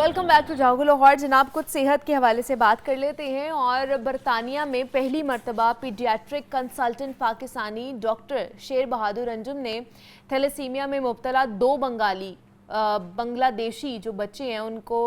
Welcome back to जागो लाहौर। जनाब, कुछ सेहत के हवाले से बात कर लेते हैं। और बरतानिया में पहली मरतबा paediatric consultant Pakistani doctor Sher Bahadur Anjum ने थैलेसीमिया में मुब्तला 2 बांग्लादेशी जो बच्चे हैं उनको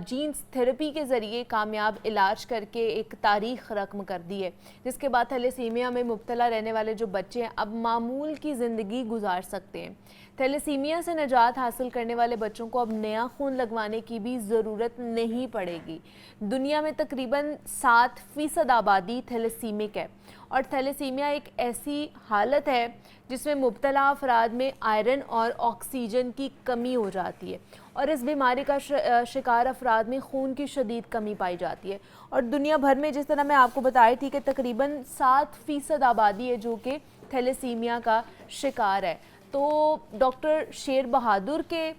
जीन्स थेरेपी के ज़रिए कामयाब इलाज करके एक तारीख रकम कर दी है, जिसके बाद थैलेसीमिया में मुब्तला रहने वाले जो बच्चे हैं अब मामूल की ज़िंदगी गुजार सकते हैं। थैलेसीमिया से निजात हासिल करने वाले बच्चों को अब नया खून लगवाने की भी ज़रूरत नहीं पड़ेगी। दुनिया में तकरीबन 7% आबादी थैलेसीमिक है और थैलेसीमिया एक ऐसी हालत है जिसमें मुब्तला अफराद में आयरन और ऑक्सीजन की कमी हो जाती है और इस बीमारी का शिकार अफराद में खून की शदीद कमी पाई जाती है। और दुनिया भर में, जिस तरह मैं आपको बताई थी, कि तकरीबन 7% आबादी है जो कि थैलेसीमिया का शिकार है। तो डॉक्टर शेर बहादुर के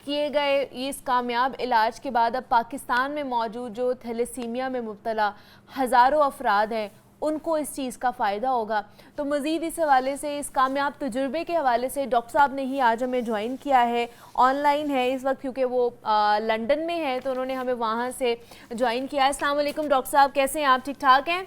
किए गए इस कामयाब इलाज के बाद अब पाकिस्तान में मौजूद जो थैलेसीमिया में मुब्तला हज़ारों अफराद हैं उनको इस चीज़ का फ़ायदा होगा। तो मज़ीद इस हवाले से, इस कामयाब तजुर्बे के हवाले से डॉक्टर साहब ने ही आज हमें ज्वाइन किया है। ऑनलाइन है इस वक्त क्योंकि वो लंदन में है, तो उन्होंने हमें वहाँ से ज्वाइन किया है। अस्सलाम वालेकुम डॉक्टर साहब, कैसे हैं आप? ठीक ठाक हैं?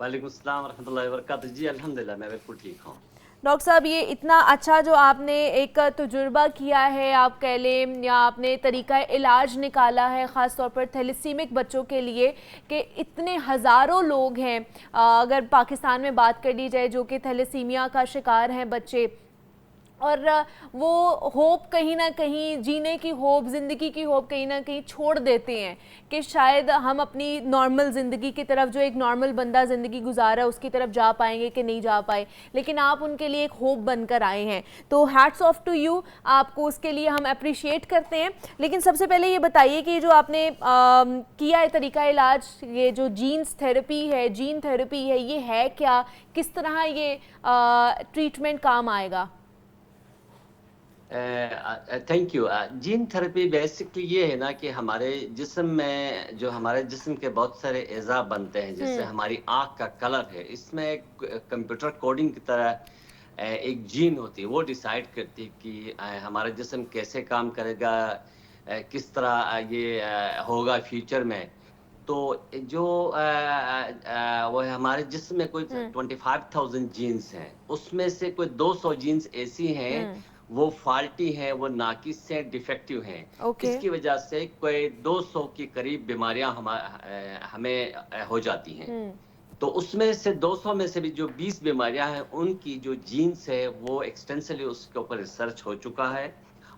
वालेकुम अस्सलाम व रहमतुल्लाहि व बरकातहू। जी अल्हम्दुलिल्लाह, मैं बिल्कुल ठीक हूँ। डॉक्टर साहब, ये इतना अच्छा जो आपने एक तजुर्बा किया है, आप कह लें, या आपने तरीका इलाज निकाला है ख़ास तौर पर थैलेसीमिक बच्चों के लिए, कि इतने हज़ारों लोग हैं अगर पाकिस्तान में बात कर ली जाए जो कि थैलेसीमिया का शिकार हैं बच्चे, और वो होप कहीं ना कहीं, जीने की होप, ज़िंदगी की होप कहीं ना कहीं छोड़ देते हैं कि शायद हम अपनी नॉर्मल ज़िंदगी की तरफ, जो एक नॉर्मल बंदा ज़िंदगी गुजारा है उसकी तरफ जा पाएंगे कि नहीं जा पाए, लेकिन आप उनके लिए एक होप बनकर आए हैं। तो हैट्स ऑफ टू यू, आपको उसके लिए हम अप्रिशिएट करते हैं। लेकिन सबसे पहले ये बताइए कि जो आपने किया है तरीका इलाज, ये जो जीन्स थेरेपी है, जीन थेरेपी है, ये है क्या, किस तरह ये ट्रीटमेंट काम आएगा? Thank you. Gene therapy basically ये है ना कि हमारे जिस्म में, जो हमारे जिस्म के बहुत सारे एज़ा बनते हैं, जैसे हमारी आँख का कलर है, इसमें एक कंप्यूटर कोडिंग की तरह एक जीन होती है। वो डिसाइड करती है कि हमारा जिस्म कैसे काम करेगा, किस तरह ये होगा फ्यूचर में। तो जो वो है, हमारे जिस्म में कोई 25,000 जीन्स हैं, उसमें से कोई 200 जीन्स ऐसी हैं वो फॉल्टी हैं, वो नाकिस हैं, डिफेक्टिव हैं। ओके। इसकी वजह से कोई 200 के करीब बीमारियां हमें हो जाती हैं। तो उसमें से 200 में से भी जो 20 बीमारियां हैं, उनकी जो जीन्स है वो एक्सटेंसिवली उसके ऊपर रिसर्च हो चुका है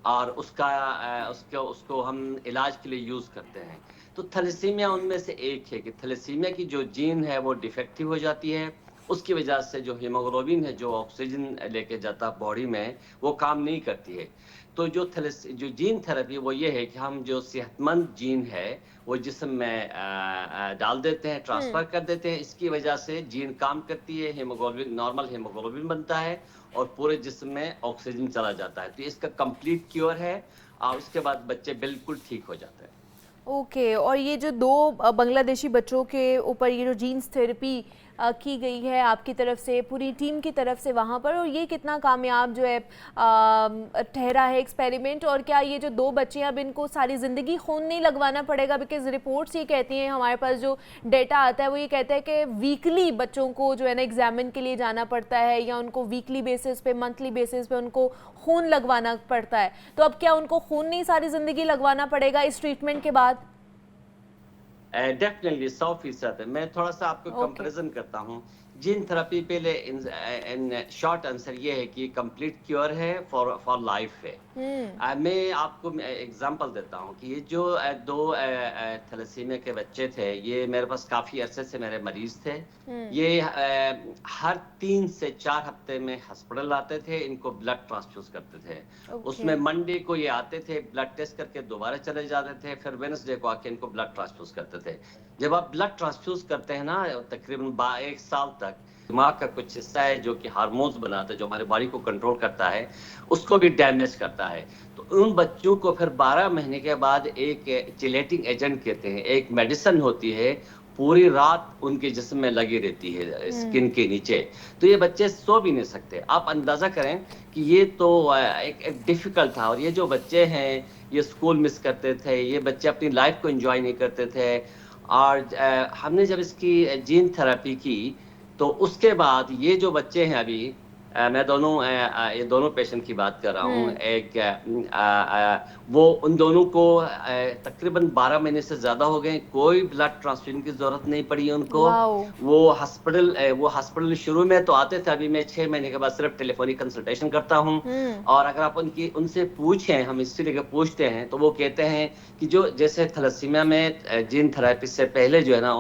और उसको हम इलाज के लिए यूज करते हैं। तो थैलेसीमिया उनमें से एक है कि थैलेसीमिया की जो जीन है वो डिफेक्टिव हो जाती है। उसकी वजह से जो हीमोग्लोबिन है, जो ऑक्सीजन लेके जाता बॉडी में, वो काम नहीं करती है। तो जो जीन थेरेपी वो ये है कि हम जो सेहतमंद जीन है वो जिस्म में डाल देते हैं, ट्रांसफर कर देते हैं। इसकी वजह से जीन काम करती है, हीमोग्लोबिन, नॉर्मल हीमोग्लोबिन बनता है और पूरे जिस्म में ऑक्सीजन चला जाता है। तो इसका कंप्लीट क्योर है और उसके बाद बच्चे बिल्कुल ठीक हो जाते हैं। ओके। और ये जो 2 बांग्लादेशी बच्चों के ऊपर ये जो जीन्स थेरेपी की गई है आपकी तरफ से, पूरी टीम की तरफ से वहाँ पर, और ये कितना कामयाब जो है ठहरा है एक्सपेरिमेंट? और क्या ये जो 2 बच्चे हैं अब इनको सारी ज़िंदगी खून नहीं लगवाना पड़ेगा? बिकॉज रिपोर्ट्स ये कहती हैं, हमारे पास जो डेटा आता है वो ये कहता है कि वीकली बच्चों को जो है ना एग्जामिन के लिए जाना पड़ता है, या उनको वीकली बेसिस पे, मंथली बेसिस पे उनको खून लगवाना पड़ता है। तो अब क्या उनको खून नहीं सारी ज़िंदगी लगवाना पड़ेगा इस ट्रीटमेंट के बाद? डेफिनेटली 100%। मैं थोड़ा सा आपको ओके। कंपैरिजन करता हूँ। जीन थेरेपी पहले इन शॉर्ट आंसर ये है कि कंप्लीट क्योर है, फॉर लाइफ है। मैं आपको एग्जांपल देता हूँ कि ये जो 2 थैलेसीमिया के बच्चे थे, ये मेरे पास काफ़ी अरसे से मेरे मरीज थे। ये हर 3 से 4 हफ्ते में हॉस्पिटल आते थे, इनको ब्लड ट्रांसफ्यूज करते थे। ओके। उसमें मंडे को ये आते थे, ब्लड टेस्ट करके दोबारा चले जाते थे, फिर वेडनेसडे को आके इनको ब्लड ट्रांसफ्यूज करते थे। जब आप ब्लड ट्रांसफ्यूज करते हैं ना, तकरीबन 1 साल तक, दिमाग का कुछ हिस्सा है जो कि हार्मोन्स बनाता है, जो हमारे बॉडी को कंट्रोल करता है, उसको भी डैमेज करता है। तो उन बच्चों को फिर 12 महीने के बाद एक चिलेटिंग एजेंट कहते हैं, एक मेडिसिन होती है, पूरी रात उनके जिस्म में लगी रहती है स्किन के नीचे, तो ये बच्चे सो भी नहीं सकते। आप अंदाजा करें कि ये तो एक डिफिकल्ट था। और ये जो बच्चे हैं ये स्कूल मिस करते थे, ये बच्चे अपनी लाइफ को एंजॉय नहीं करते थे। और हमने जब इसकी जीन थेरेपी की तो उसके बाद ये जो बच्चे हैं अभी, मैं ये दोनों पेशेंट की बात कर रहा हूँ। एक वो उन दोनों को तकरीबन 12 महीने से ज़्यादा हो गए, कोई ब्लड ट्रांसफ्यूजन की ज़रूरत नहीं पड़ी उनको। वो हॉस्पिटल शुरू में तो आते थे, अभी मैं 6 महीने के बाद सिर्फ टेलीफोनिक कंसल्टेशन करता हूँ। और अगर आप उनसे पूछें, हम हिस्ट्री लेकर पूछते हैं, तो वो कहते हैं कि जो जैसे थैलेसीमिया में जीन थेरेपी से पहले जो है ना,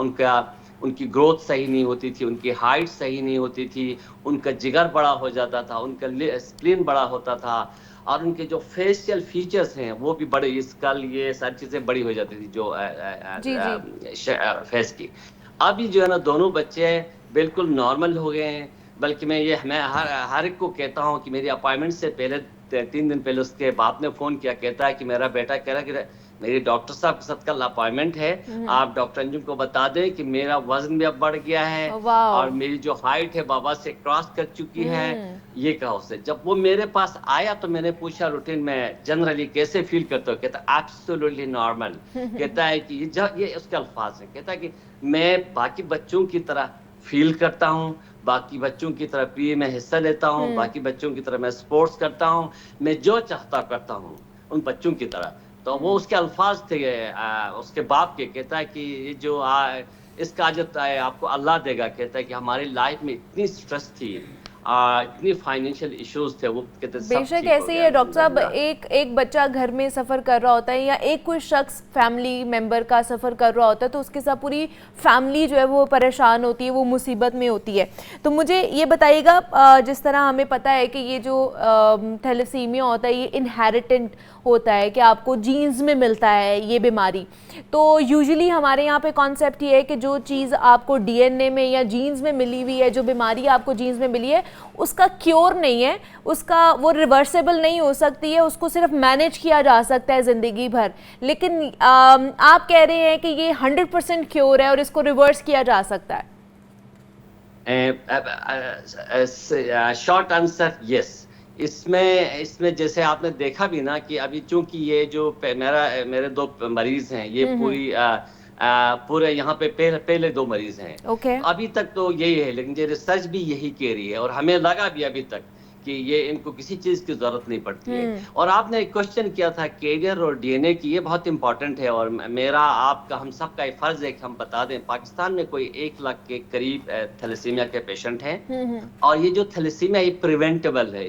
उनकी ग्रोथ सही नहीं होती थी, उनकी हाइट सही नहीं होती थी, उनका जिगर बड़ा हो जाता था, उनका स्प्लीन बड़ा होता था, और उनके जो फेशियल फीचर्स हैं वो भी बड़े, स्कल, ये सारी चीज़ें बड़ी हो जाती थी जो फेस की। अभी जो है ना दोनों बच्चे बिल्कुल नॉर्मल हो गए हैं। बल्कि मैं हर एक को कहता हूँ कि मेरी अपॉइंटमेंट से पहले 3 दिन पहले उसके बाप ने फ़ोन किया, कहता है कि मेरा बेटा कह रहा है कि मेरी डॉक्टर साहब के साथ कल अपॉइंटमेंट है, आप डॉक्टर अंजुम को बता दें कि मेरा वजन भी अब बढ़ गया है और मेरी जो हाइट है बाबा से क्रॉस कर चुकी है। ये कहा उससे। जब वो मेरे पास आया तो मैंने पूछा रूटीन में जनरली कैसे फील करते हो? कहता एब्सोल्युटली नॉर्मल। कहता है कि ये उसके अल्फाज हैं, कहता है कि मैं बाकी बच्चों की तरह फील करता हूँ, बाकी बच्चों की तरह पीए में हिस्सा लेता हूँ, बाकी बच्चों की तरह मैं स्पोर्ट्स करता हूँ, मैं जो चाहता करता हूँ उन बच्चों की तरह। तो वो उसके अल्फाज थे उसके बाप के। कहता है कि ये जो इसका आजत आपको अल्लाह देगा। कहता है कि हमारी लाइफ में इतनी स्ट्रेस थी, इतनी फाइनेंशियल इश्यूज थे, वो कहते सब बेशक ऐसे ही है डॉक्टर साहब। एक बच्चा घर में सफ़र कर रहा होता है या एक कोई शख्स फैमिली मेंबर का सफ़र कर रहा होता है तो उसके साथ पूरी फैमिली जो है वो परेशान होती है, वो मुसीबत में होती है। तो मुझे ये बताइएगा, जिस तरह हमें पता है कि ये जो थैलेसीमिया होता है ये इनहेरिटेंट होता है, कि आपको जीन्स में मिलता है ये बीमारी। तो यूजुअली हमारे यहाँ पे कॉन्सेप्ट ये है कि जो चीज़ आपको डीएनए में या जीन्स में मिली हुई है, जो बीमारी आपको जीन्स में मिली है, उसका क्योर नहीं है, उसका वो रिवर्सेबल नहीं हो सकती है, उसको सिर्फ मैनेज किया जा सकता है ज़िंदगी भर। लेकिन आप कह रहे हैं कि ये 100% क्योर है और इसको रिवर्स किया जा सकता है। Short answer yes. इसमें जैसे आपने देखा भी ना कि अभी चूंकि ये जो मेरे 2 मरीज हैं, ये पूरे यहाँ पे पहले 2 मरीज हैं। अभी तक तो यही है, लेकिन ये रिसर्च भी यही कह रही है और हमें लगा भी अभी तक कि ये इनको किसी चीज की जरूरत नहीं पड़ती है। और आपने एक क्वेश्चन किया था कैरियर और डीएनए की, ये बहुत इंपॉर्टेंट है। और मेरा, आपका, हम सबका एक फर्ज है कि हम बता दें, पाकिस्तान में कोई 1 लाख के करीब थैलेसीमिया के पेशेंट हैं। और ये जो थैलेसीमिया ये प्रिवेंटेबल है।